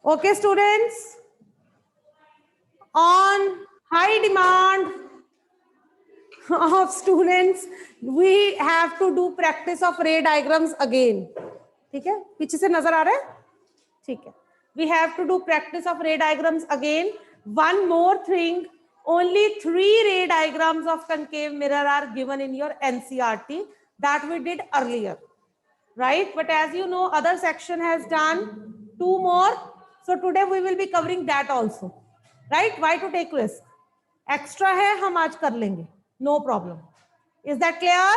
Okay, students, on high demand of students, we have to do practice of ray diagrams again. ठीक है, पीछे से नजर आ रहा है? ठीक है, we have to do practice of ray diagrams again. One more thing, only 3 ray diagrams of concave mirror are given in your NCERT that we did earlier, right? But as you know, other section has done 2 more. So today we will be covering that also, right? Why to take risk? Extra है, हम आज कर लेंगे, no problem. Is that clear?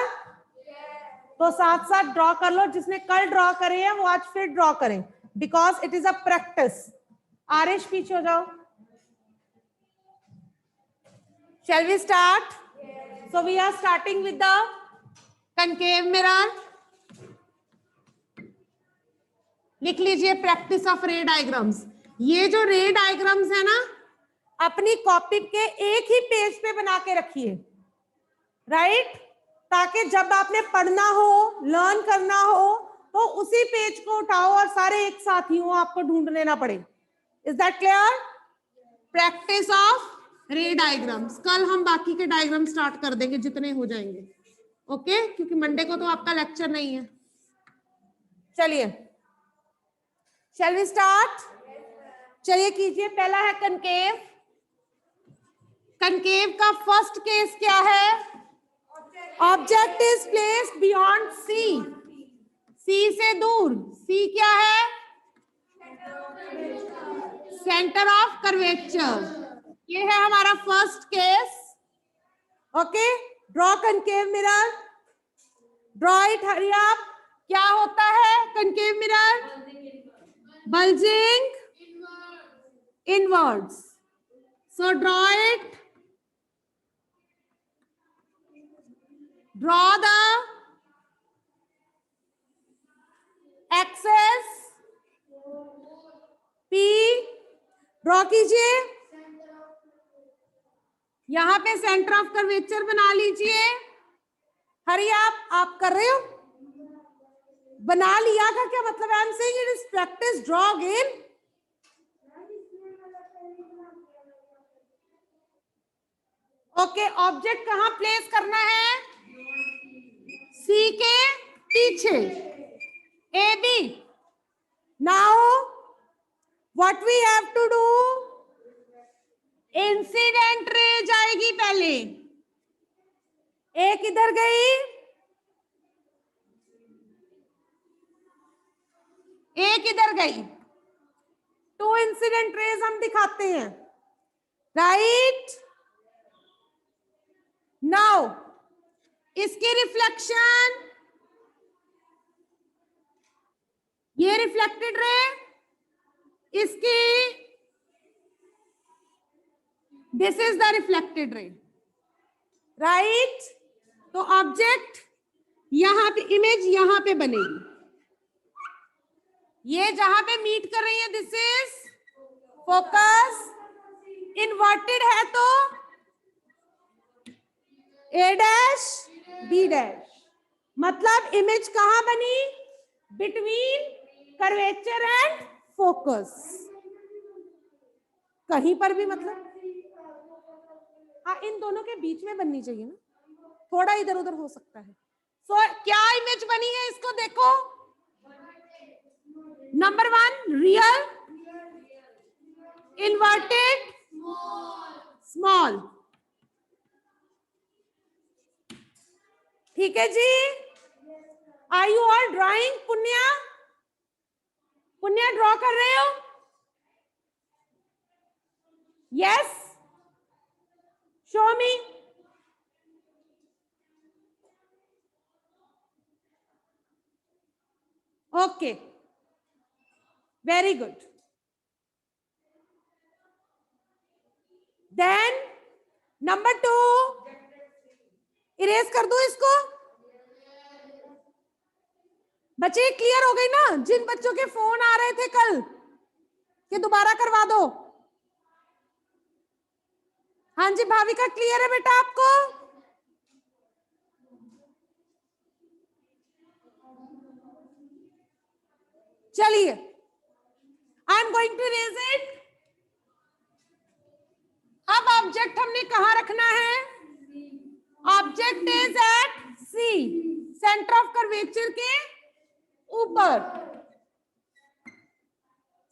तो साथ साथ draw कर लो, जिसने कल ड्रॉ करे हैं वो आज फिर ड्रॉ करें, because it is a practice. Aarish पीछे हो जाओ. Shall we start? Yes. So we are starting with the concave mirror. लिख लीजिए प्रैक्टिस ऑफ रे डायग्राम्स. ये जो रे डायग्राम्स है ना, अपनी कॉपी के एक ही पेज पे बना के रखिए, राइट? ताकि जब आपने पढ़ना हो, लर्न करना हो, तो उसी पेज को उठाओ और सारे एक साथ ही हो, आपको ढूंढने ना पड़े. Is that clear? Practice of रे डायग्राम्स. कल हम बाकी के डायग्राम स्टार्ट कर देंगे जितने हो जाएंगे. ओके, क्योंकि मंडे को तो आपका लेक्चर नहीं है. चलिए, शैल वी स्टार्ट? चलिए कीजिए. पहला है कनकेव. कनकेव का फर्स्ट केस क्या है? Object is placed beyond C. C से दूर. सी क्या है? Centre of curvature. ये है हमारा first case. Okay, draw concave mirror. Draw it, hurry up. क्या होता है concave mirror? bulging inwards. So draw it. Draw the axis P. Draw कीजिए. यहां पे सेंटर ऑफ कर्वेचर बना लीजिए. हरी आप कर रहे हो? बना लिया का क्या मतलब? I am saying it is practice. Draw again. Okay, object कहां प्लेस करना है? सी के पीछे. A B. Now what we have to do? Incident ray जाएगी पहले. एक इधर गई, एक इधर गई. 2 इंसिडेंट रेज हम दिखाते हैं, राइट? नाउ इसकी रिफ्लेक्शन, ये रिफ्लेक्टेड रे, इसकी, this is the reflected ray, right? तो ऑब्जेक्ट यहां पे, इमेज यहां पे बनेगी. ये जहां पे मीट कर रही है, दिस इज फोकस. इन्वर्टेड है तो ए डैश बी डैश. मतलब इमेज कहां बनी? Between curvature and focus. कहीं पर भी, मतलब हाँ, इन दोनों के बीच में बननी चाहिए ना, थोड़ा इधर उधर हो सकता है. सो क्या इमेज बनी है, इसको देखो. Number 1 real, inverted, small. ठीक है जी. Are you all drawing? Punya, Punya draw कर रहे हो? Yes, show me. Okay, very good. Then number 2, erase कर दो इसको. बच्चे क्लियर हो गई ना? जिन बच्चों के फोन आ रहे थे कल, कि दोबारा करवा दो. हाँ जी, भाविका क्लियर है बेटा आपको? चलिए, am going to raise it. अब ऑब्जेक्ट हमने कहां रखना है? Object is at C, centre of curvature के ऊपर.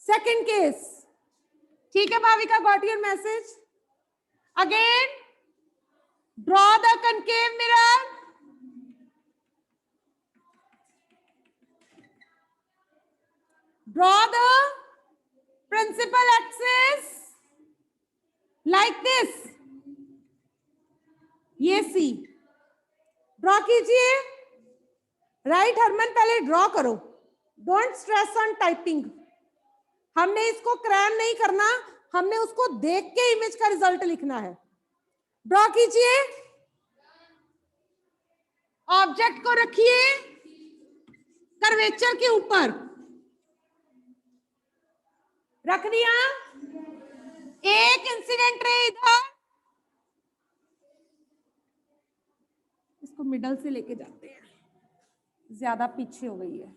Second case. ठीक है Bhavika, got your message. Again draw the concave mirror. Draw the principal axis like this. ये सी ड्रॉ कीजिए. राइट हरमन, पहले ड्रॉ करो. Don't stress on typing. हमने इसको क्रैम नहीं करना, हमने उसको देख के इमेज का रिजल्ट लिखना है. ड्रॉ कीजिए. ऑब्जेक्ट को रखिए कर्वेचर के ऊपर. रख दिया. एक इंसिडेंट रे इधर, इसको मिडल से लेके जाते हैं, ज्यादा पीछे हो गई है.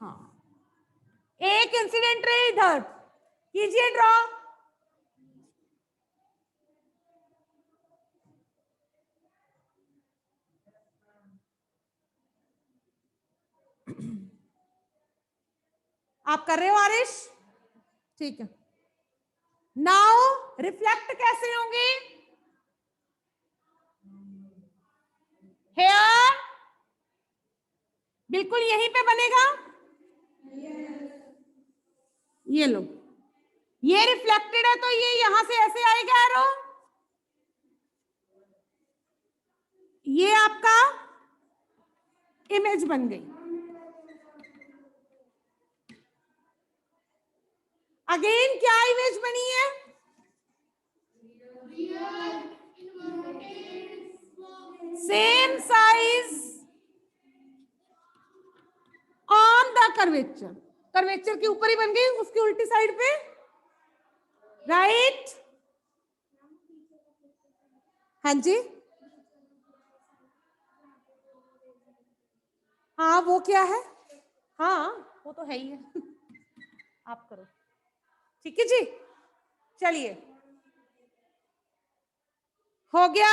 हाँ, एक इंसिडेंट रे इधर कीजिए ड्रॉ. आप कर रहे हो आरिश? ठीक है. नाउ रिफ्लेक्ट कैसे होंगे? हेयर बिल्कुल यहीं पे बनेगा. ये लो, ये रिफ्लेक्टेड है तो ये यहां से ऐसे आएगा एरो. ये आपका इमेज बन गई. अगेन क्या इमेज बनी है? Same size on the curvature. Curvature के ऊपर ही बन गई, उसकी उल्टी साइड पे. राइट. हाँ जी, हाँ वो क्या है? हाँ वो तो है ही है. आप करो. ठीक है जी, चलिए हो गया.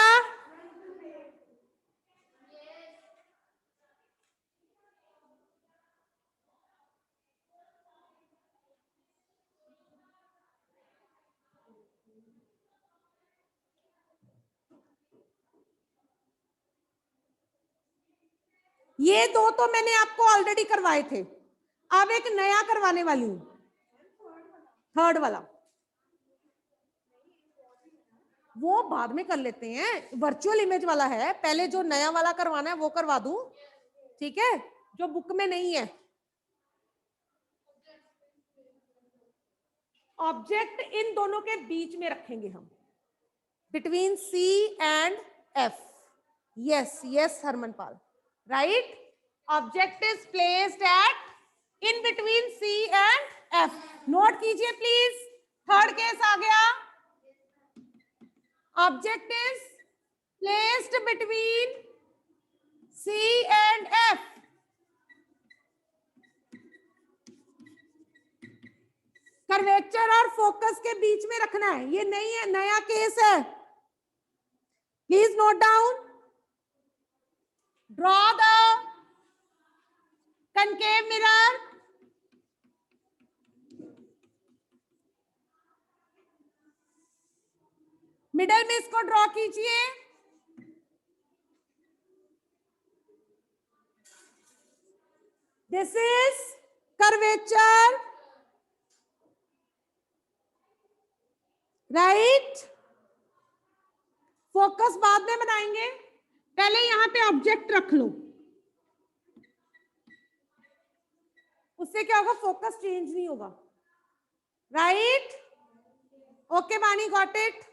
ये दो तो मैंने आपको ऑलरेडी करवाए थे. अब एक नया करवाने वाली हूं, थर्ड वाला. वो बाद में कर लेते हैं, वर्चुअल इमेज वाला है. पहले जो नया वाला करवाना है वो करवा दूं. ठीक है, जो बुक में नहीं है. ऑब्जेक्ट इन दोनों के बीच में रखेंगे हम, between C and F. Yes yes Harmanpal, right. Object is placed at in between C and F. Note कीजिए प्लीज. थर्ड केस आ गया. Object is placed between C and F. Curvature और फोकस के बीच में रखना है. ये नहीं है, नया केस है. Please note down. Draw the concave mirror. Middle में इसको ड्रॉ कीजिए. This is curvature, right. Focus बाद में बनाएंगे, पहले यहां पे ऑब्जेक्ट रख लो. उससे क्या होगा? फोकस चेंज नहीं होगा. Right. Okay Bani, got it.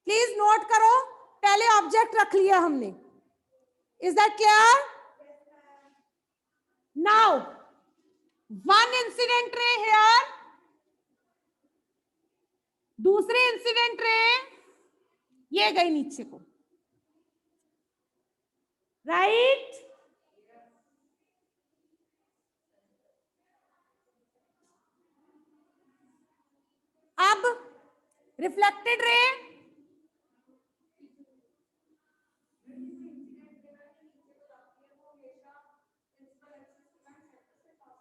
Please note करो, पहले ऑब्जेक्ट रख लिया हमने. Is that clear? Now one incident ray here, दूसरी इंसिडेंट रे ये गई नीचे को. राइट. रिफ्लेक्टेड रे,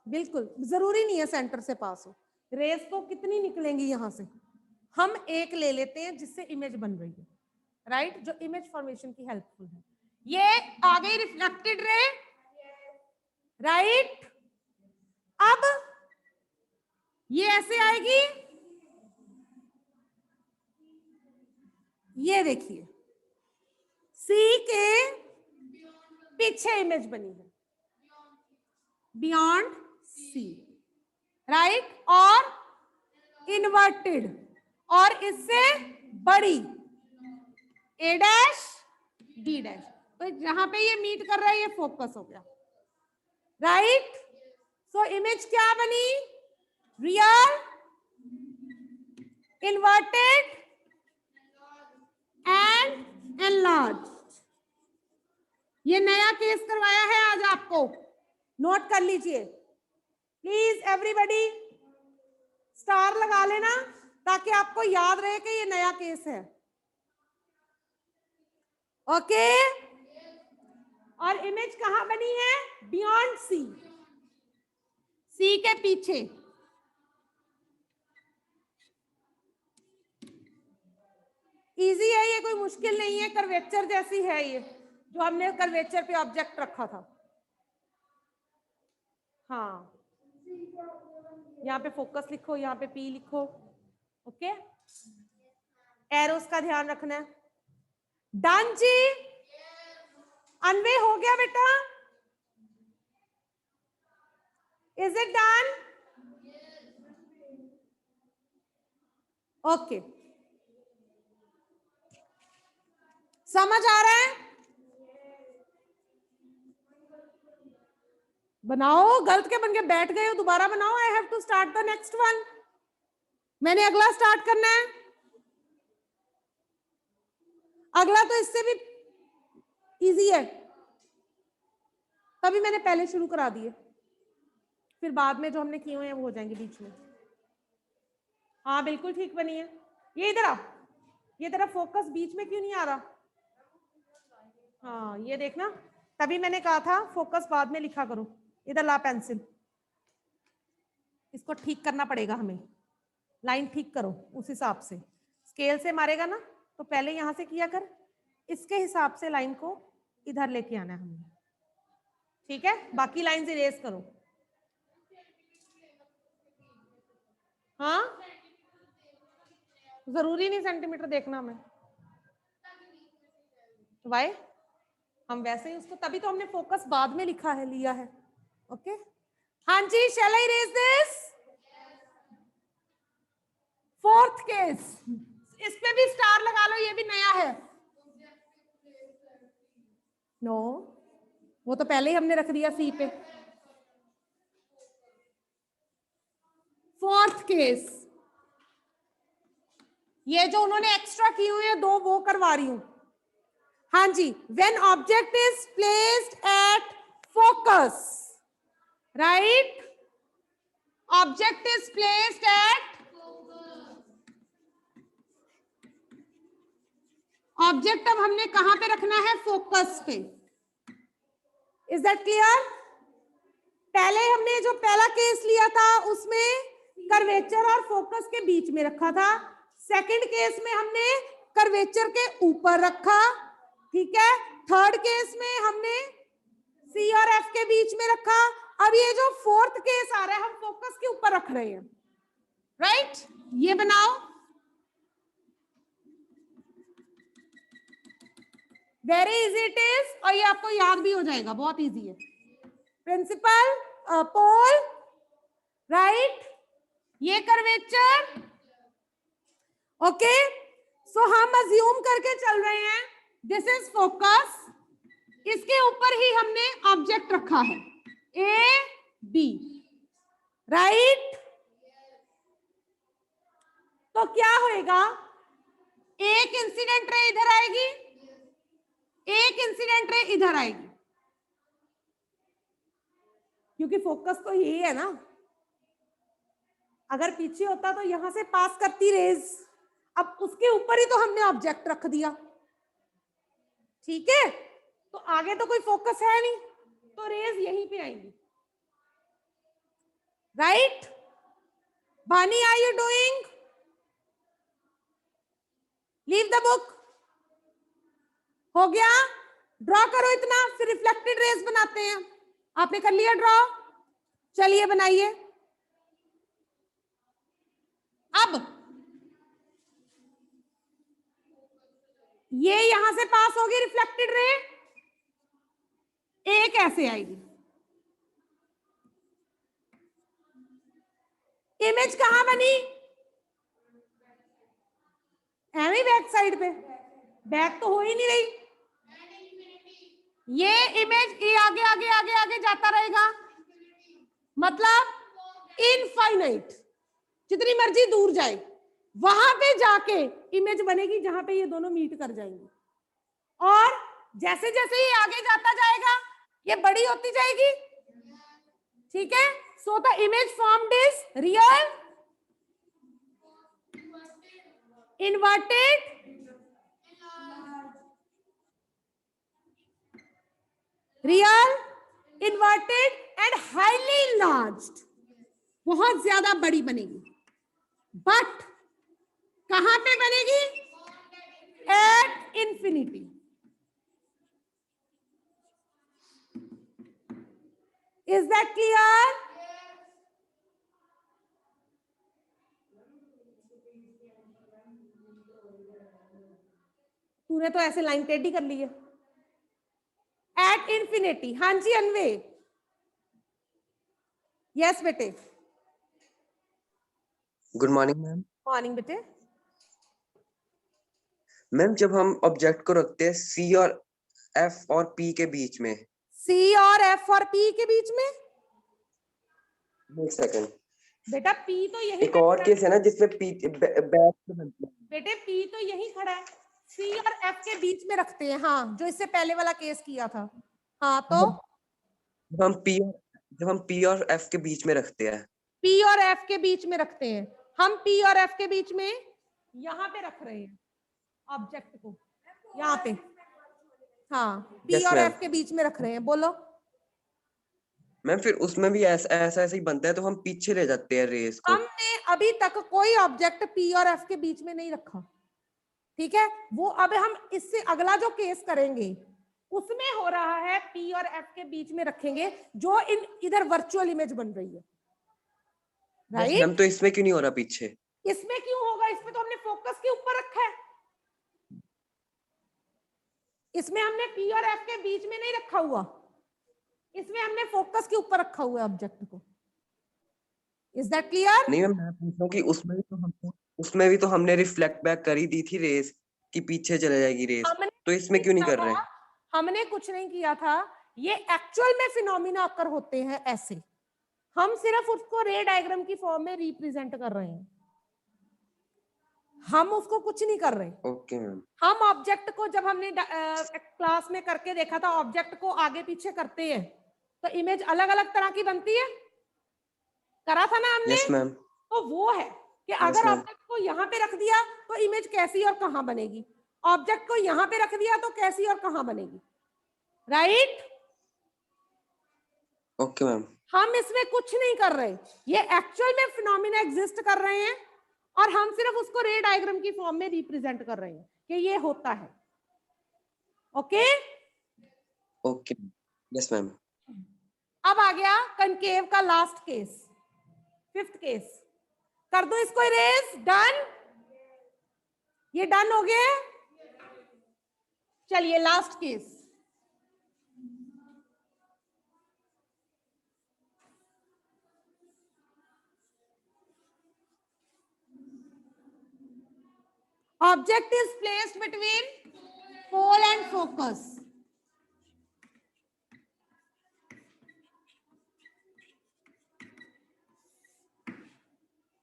बिल्कुल जरूरी नहीं है सेंटर से पास हो, रेस तो कितनी निकलेंगी यहां से, हम एक ले लेते हैं जिससे इमेज बन रही है, राइट, जो इमेज फॉर्मेशन की हेल्पफुल है। ये आ गई रिफ्लेक्टेड रे, राइट। अब ये ऐसे आएगी, ये देखिए सी के पीछे इमेज बनी है, बियॉन्ड सी, राइट, और इन्वर्टेड, और इससे बड़ी ए डैश डी डैश, तो जहां पे ये मीट कर रहा है ये फोकस हो गया, राइट। सो इमेज क्या बनी, रियल, इन्वर्टेड एंड एनलार्ज्ड। ये नया केस करवाया है आज आपको, नोट कर लीजिए प्लीज एवरीबॉडी, स्टार लगा लेना ताकि आपको याद रहे कि ये नया केस है, ओके। और इमेज कहां बनी है, बियॉन्ड सी, सी के पीछे, इजी है ये, कोई मुश्किल नहीं है, कर्वेचर जैसी है ये, जो हमने कर्वेचर पे ऑब्जेक्ट रखा था। हाँ, यहाँ पे फोकस लिखो, यहाँ पे पी लिखो, ओके। एरोस का ध्यान रखना है। डन जी, अनवे हो गया बेटा, इज इट डन, ओके, समझ आ रहा है, बनाओ, गलत के बन के बैठ गए हो, दोबारा बनाओ, I have to start the next one, मैंने अगला स्टार्ट करना है, अगला तो इससे भी इजी है, तभी मैंने पहले शुरू करा दिए, फिर बाद में जो हमने किए हुए हैं वो हो जाएंगे बीच में। हाँ बिल्कुल ठीक बनी है, ये इधर आ, ये तेरा फोकस बीच में क्यों नहीं आ रहा, हाँ ये देखना, तभी मैंने कहा था फोकस बाद में लिखा करो, इधर ला पेंसिल, इसको ठीक करना पड़ेगा हमें, लाइन ठीक करो उस हिसाब से, स्केल से मारेगा ना तो पहले यहां से किया कर, इसके हिसाब से लाइन को इधर लेके आना है हमें, ठीक है, बाकी लाइन इरेज करो, हाँ जरूरी नहीं सेंटीमीटर देखना हमें, वाई, हम वैसे ही उसको, तभी तो हमने फोकस बाद में लिखा है, लिया है, ओके। हाँ जी, shall I erase this, fourth case, इस पे भी स्टार लगा लो, ये भी नया है, नो वो तो पहले ही हमने रख दिया सी पे, फोर्थ केस, ये जो उन्होंने एक्स्ट्रा की हुई है दो वो करवा रही हूं, हाँ जी, when object is placed at focus, right, object is placed at, object अब हमने कहां पे रखना है, फोकस पे, इज दैट क्लियर। पहले हमने जो पहला केस लिया था उसमें कर्वेचर और फोकस के बीच में रखा था, सेकंड केस में हमने कर्वेचर के ऊपर रखा, ठीक है, थर्ड केस में हमने सी और एफ के बीच में रखा, अब ये जो फोर्थ केस आ रहा है हम फोकस के ऊपर रख रहे हैं, राइट, ये बनाओ, वेरी इजी इट इज, और ये आपको याद भी हो जाएगा, बहुत इजी है, प्रिंसिपल, पोल, राइट, ये कर्वेचर, ओके। सो हम अज्यूम करके चल रहे हैं दिस इज फोकस, इसके ऊपर ही हमने ऑब्जेक्ट रखा है ए बी, राइट, तो क्या होएगा, एक इंसिडेंट रे इधर आएगी, एक इंसिडेंट रे इधर आएगी, क्योंकि फोकस तो यही है ना, अगर पीछे होता तो यहां से पास करती रेज, अब उसके ऊपर ही तो हमने ऑब्जेक्ट रख दिया, ठीक है, तो आगे तो कोई फोकस है नहीं, तो रेज यहीं पे आएंगी, right? Bani, are you doing? Leave the book. हो गया? ड्रॉ करो इतना, फिर रिफ्लेक्टेड रेज बनाते हैं। आपने कर लिया ड्रॉ? चलिए बनाइए। अब ये यहां से पास होगी रिफ्लेक्टेड रे, एक ऐसे आएगी, इमेज कहां बनी? एमी बैक साइड पे, बैक तो हो ही नहीं रही, ये इमेज ये आगे आगे आगे आगे जाता रहेगा, मतलब इनफाइनाइट, जितनी मर्जी दूर जाए वहां पे जाके इमेज बनेगी जहां पे ये दोनों मीट कर जाएंगे, और जैसे जैसे ये आगे जाता जाएगा ये बड़ी होती जाएगी, ठीक है? So the image formed is real, inverted, real, inverted and highly enlarged, बहुत ज्यादा बड़ी बनेगी, बट कहां पे बनेगी? At infinity. Is that clear? तूने तो ऐसे लाइन टेढ़ी कर ली है। एट इंफिनिटी, हाँ जी अनवे, यस बेटे। Good morning ma'am. मॉर्निंग बेटे। मैम जब हम ऑब्जेक्ट को रखते हैं सी और एफ और पी के बीच में, सी और एफ और पी के बीच में, एक सेकंड बेटा पी तो यही एक और केस है ना जिसमें पी बैक से बनता है। बेटे पी तो यही खड़ा है, सी और एफ के बीच में रखते हैं, हाँ, जो इससे पहले वाला केस किया था, हाँ, तो जब हम पी जब हम पी और एफ के बीच में रखते हैं, पी और एफ के बीच में रखते हैं, हम पी और एफ के बीच में यहां पे रख रहे हैं ऑब्जेक्ट को, यहाँ पे, हाँ, पी यस और मैम। एफ के बीच में रख रहे हैं, बोलो। मैम फिर उसमें भी ऐसा ऐसा ऐसा ही बनता है, तो हम पीछे ले जाते हैं रेस को। हमने अभी तक कोई ऑब्जेक्ट पी और एफ के बीच में नहीं रखा, ठीक है? वो अब हम इससे अगला जो केस करेंगे उसमें हो रहा है पी और एफ के बीच में रखेंगे, जो इधर वर्चुअल इमेज बन रही है, यस मैम, राइट? तो इसमें क्यों नहीं हो रहा पीछे? इसमें क्यों होगा? इसमें तो हमने फोकस के ऊपर रखा है, इसमें हमने पी और एफ के बीच में नहीं रखा हुआ, इसमें हमने फोकस के ऊपर रखा हुआ है ऑब्जेक्ट को। Is that clear? नहीं मैम, मैं पूछ रहा हूँ कि उसमें भी तो हमने रिफ्लेक्ट बैक कर ही दी थी रेस कि पीछे चले जाएगी रेस, हमने तो इसमें क्यों नहीं कर रहे? हमने कुछ नहीं किया था, ये एक्चुअल में फिनोमिना अकर होते हैं ऐसे, हम सिर्फ उसको रे डायग्राम की फॉर्म में रिप्रेजेंट कर रहे हैं, हम उसको कुछ नहीं कर रहे। Okay ma'am. हम ऑब्जेक्ट को जब हमने क्लास में करके देखा था, ऑब्जेक्ट को आगे पीछे करते हैं तो इमेज अलग अलग तरह की बनती है, करा था ना हमने? Yes ma'am. तो वो है कि यस अगर मैम। ऑब्जेक्ट को यहाँ पे रख दिया तो इमेज कैसी और कहां बनेगी, ऑब्जेक्ट को यहाँ पे रख दिया तो कैसी और कहां बनेगी, राइट? Okay ma'am. हम इसमें कुछ नहीं कर रहे, ये एक्चुअल में फिनोमिना एग्जिस्ट कर रहे हैं और हम सिर्फ उसको रे डायग्राम की फॉर्म में रिप्रेजेंट कर रहे हैं कि ये होता है, ओके? ओके। Yes ma'am. अब आ गया कनकेव का लास्ट केस, फिफ्थ केस, कर दो इसको इरेज, डन, ये डन हो गया। चलिए last case, object is placed between pole and focus,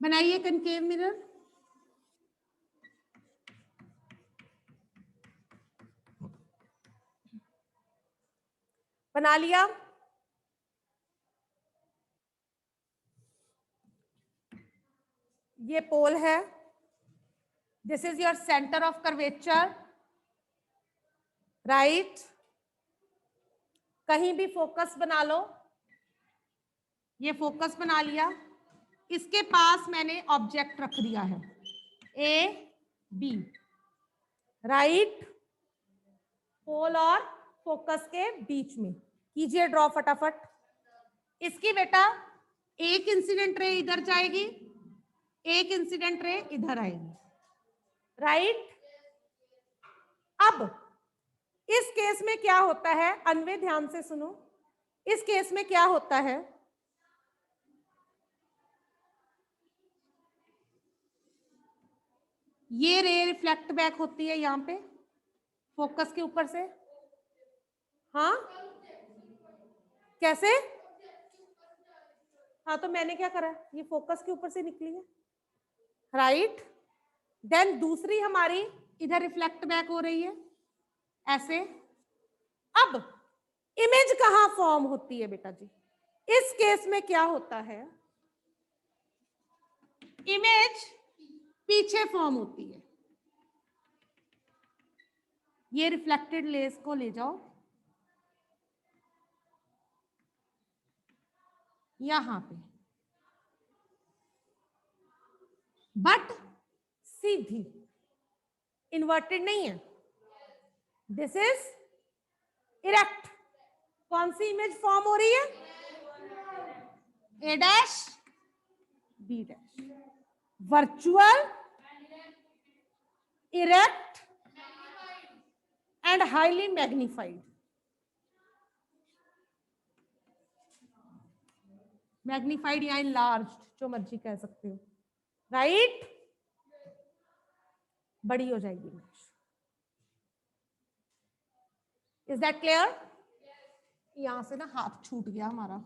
बनाइए कनकेव मिरर, बना लिया। ये पोल है, this is your centre of curvature, right. कहीं भी फोकस बना लो, ये फोकस बना लिया, इसके पास मैंने ऑब्जेक्ट रख दिया है ए बी, राइट। पोल और फोकस के बीच में कीजिए ड्रॉ फटाफट। इसकी बेटा एक इंसिडेंट रे इधर जाएगी, एक इंसिडेंट रे इधर आएगी, राइट। अब इस केस में क्या होता है, अन्वे ध्यान से सुनो, इस केस में क्या होता है, ये रे रिफ्लेक्ट बैक होती है यहां पे फोकस के ऊपर से, हाँ कैसे, हाँ तो मैंने क्या करा, ये फोकस के ऊपर से निकली है, राइट। देन दूसरी हमारी इधर रिफ्लेक्ट बैक हो रही है ऐसे। अब इमेज कहां फॉर्म होती है बेटा जी, इस केस में क्या होता है, इमेज पीछे फॉर्म होती है। ये रिफ्लेक्टेड लेस को ले जाओ यहां पे, बट सीधी, इन्वर्टेड नहीं है, दिस इज इरेक्ट। कौन सी इमेज फॉर्म हो रही है, A dash B dash, virtual, erect and highly magnified. Magnified या इनलार्ज्ड, जो मर्जी कह सकते हो, राइट। बड़ी हो जाएगी इमेज। Is that clear? यहां से ना हाथ छूट गया हमारा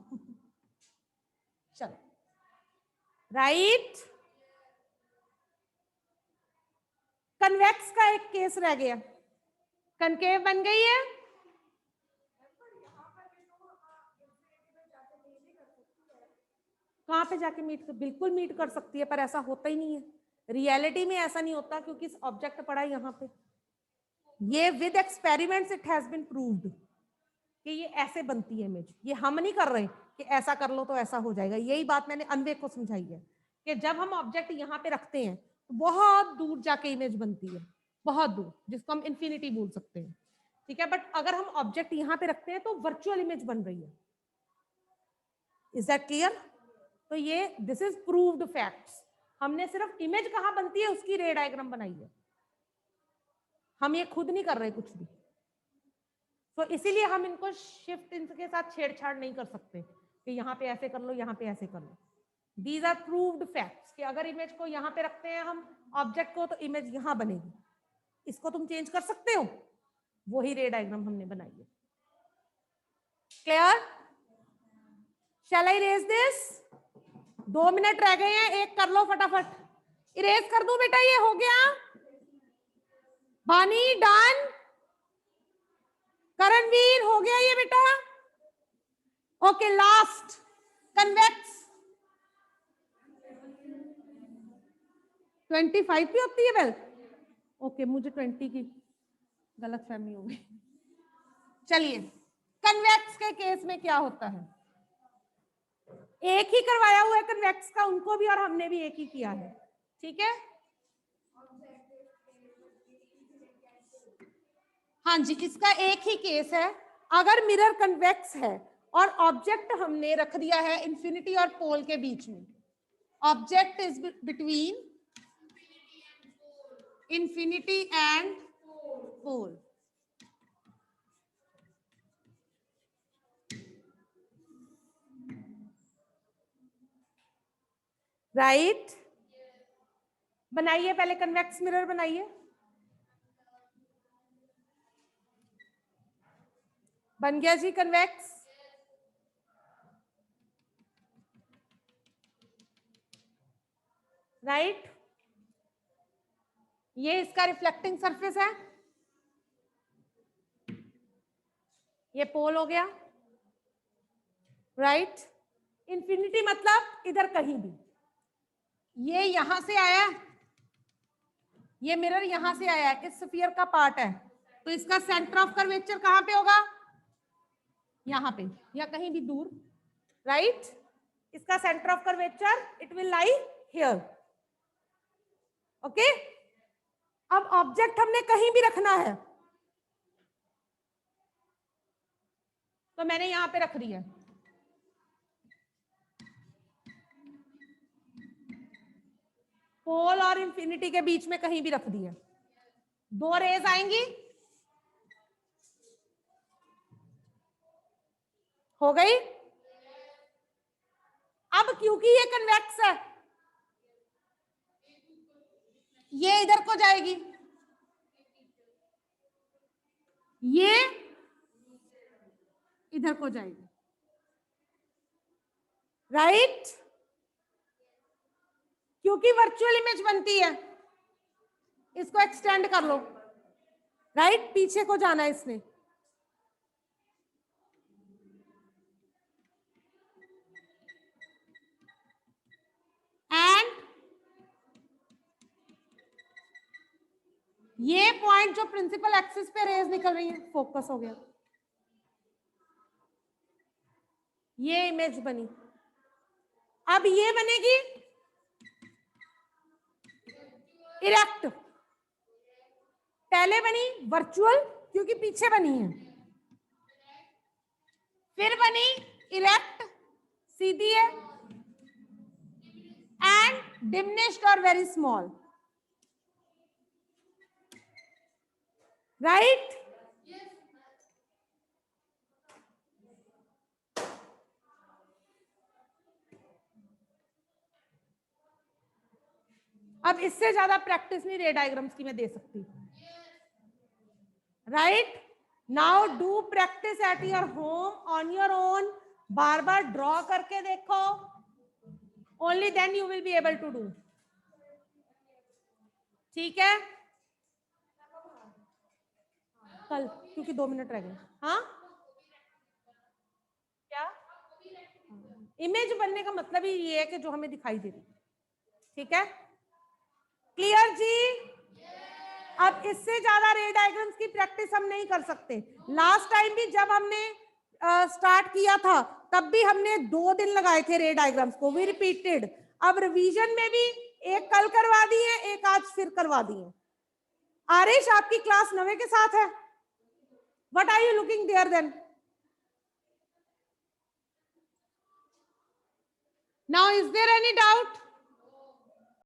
चलो, राइट। कन्वेक्स का एक केस रह गया, कनकेव बन गई है, कहां पे जाके मीट कर, बिल्कुल मीट कर सकती है, पर ऐसा होता ही नहीं है, रियलिटी में ऐसा नहीं होता, क्योंकि ऑब्जेक्ट पड़ा है यहाँ पे। ये with experiments it has been proved कि ये ऐसे बनती है इमेज, ये हम नहीं कर रहे कि ऐसा कर लो तो ऐसा हो जाएगा। यही बात मैंने अन्वे को समझाई है कि जब हम ऑब्जेक्ट यहाँ पे रखते हैं तो बहुत दूर जाके इमेज बनती है, बहुत दूर, जिसको हम इन्फिनिटी बोल सकते हैं, ठीक है। बट अगर हम ऑब्जेक्ट यहाँ पे रखते हैं तो वर्चुअल इमेज बन रही है। Is that clear? तो ये दिस इज प्रूव्ड फैक्ट्स। हमने सिर्फ इमेज कहाँ बनती है उसकी रे डायग्राम बनाई है, हम ये खुद नहीं कर रहे कुछ भी। तो इसीलिए हम इनको शिफ्ट इनके साथ छेड़छाड़ नहीं कर सकते कि यहाँ पे ऐसे कर लो, यहाँ पे ऐसे कर लो। दीज आर प्रूव्ड फैक्ट्स कि अगर इमेज को यहाँ पे रखते हैं हम ऑब्जेक्ट को, तो इमेज यहाँ बनेगी। इसको तुम चेंज कर सकते हो, वही रे डायग्राम हमने बनाई है। Clear? Shall I erase this? 2 minute रह गए हैं, एक कर लो फटाफट। इरेज कर दूं बेटा? ये हो गया? बानी डन? करणवीर हो गया ये बेटा? ओके, लास्ट कन्वेक्स 25 भी होती है वेल? ओके, मुझे 20 की गलत फहमी हो गई। चलिए, कन्वेक्स के केस में क्या होता है, एक ही करवाया हुआ है कन्वेक्स का उनको भी, और हमने भी एक ही किया है, ठीक है। हाँ जी, इसका एक ही केस है। अगर मिरर कन्वेक्स है और ऑब्जेक्ट हमने रख दिया है इंफिनिटी और पोल के बीच में, object is between infinity and pole, right. बनाइए पहले कन्वेक्स मिरर बनाइए, बन गया जी कन्वेक्स। राइट, ये इसका रिफ्लेक्टिंग सरफेस है, ये पोल हो गया, राइट। इंफिनिटी मतलब इधर कहीं भी, ये यहां से आया, ये मिरर यहां से आया है, इस स्फीयर का पार्ट है, तो इसका सेंटर ऑफ कर्वेचर कहां पे होगा, यहां पे या कहीं भी दूर, राइट। इसका centre of curvature it will lie here, okay. अब ऑब्जेक्ट हमने कहीं भी रखना है, तो मैंने यहां पे रख दिया, पोल और इंफिनिटी के बीच में कहीं भी रख दिया, दो रेज आएंगी, हो गई। अब क्योंकि ये कन्वेक्स है, ये इधर को जाएगी, ये इधर को जाएगी, राइट। क्योंकि वर्चुअल इमेज बनती है, इसको एक्सटेंड कर लो, राइट। पीछे को जाना है इसने, एंड ये पॉइंट जो प्रिंसिपल एक्सिस पे रेज निकल रही है, फोकस हो गया, ये इमेज बनी। अब ये बनेगी इरेक्ट, पहले बनी वर्चुअल क्योंकि पीछे बनी है, फिर बनी इरेक्ट सीधी है, एंड डिमिनिश्ड और वेरी स्मॉल, राइट। अब इससे ज्यादा प्रैक्टिस नहीं रे डायग्राम्स की मैं दे सकती, right. Now do practice at your home on your own, बार बार ड्रॉ करके देखो, only then you will be able to do, ठीक है। कल क्योंकि 2 मिनट रह गए, हाँ क्या, इमेज बनने का मतलब ही ये है कि जो हमें दिखाई दे रही, ठीक है, क्लियर जी। अब इससे ज्यादा रे डायग्राम्स की प्रैक्टिस हम नहीं कर सकते। लास्ट टाइम भी जब हमने स्टार्ट किया था तब भी हमने 2 दिन लगाए थे रे डायग्राम्स को, वी रिपीटेड। अब रिवीजन में भी एक कल करवा दी है, एक आज फिर करवा दी है। आरिश आपकी क्लास 9 के साथ है, what are you looking there then, now is there any doubt?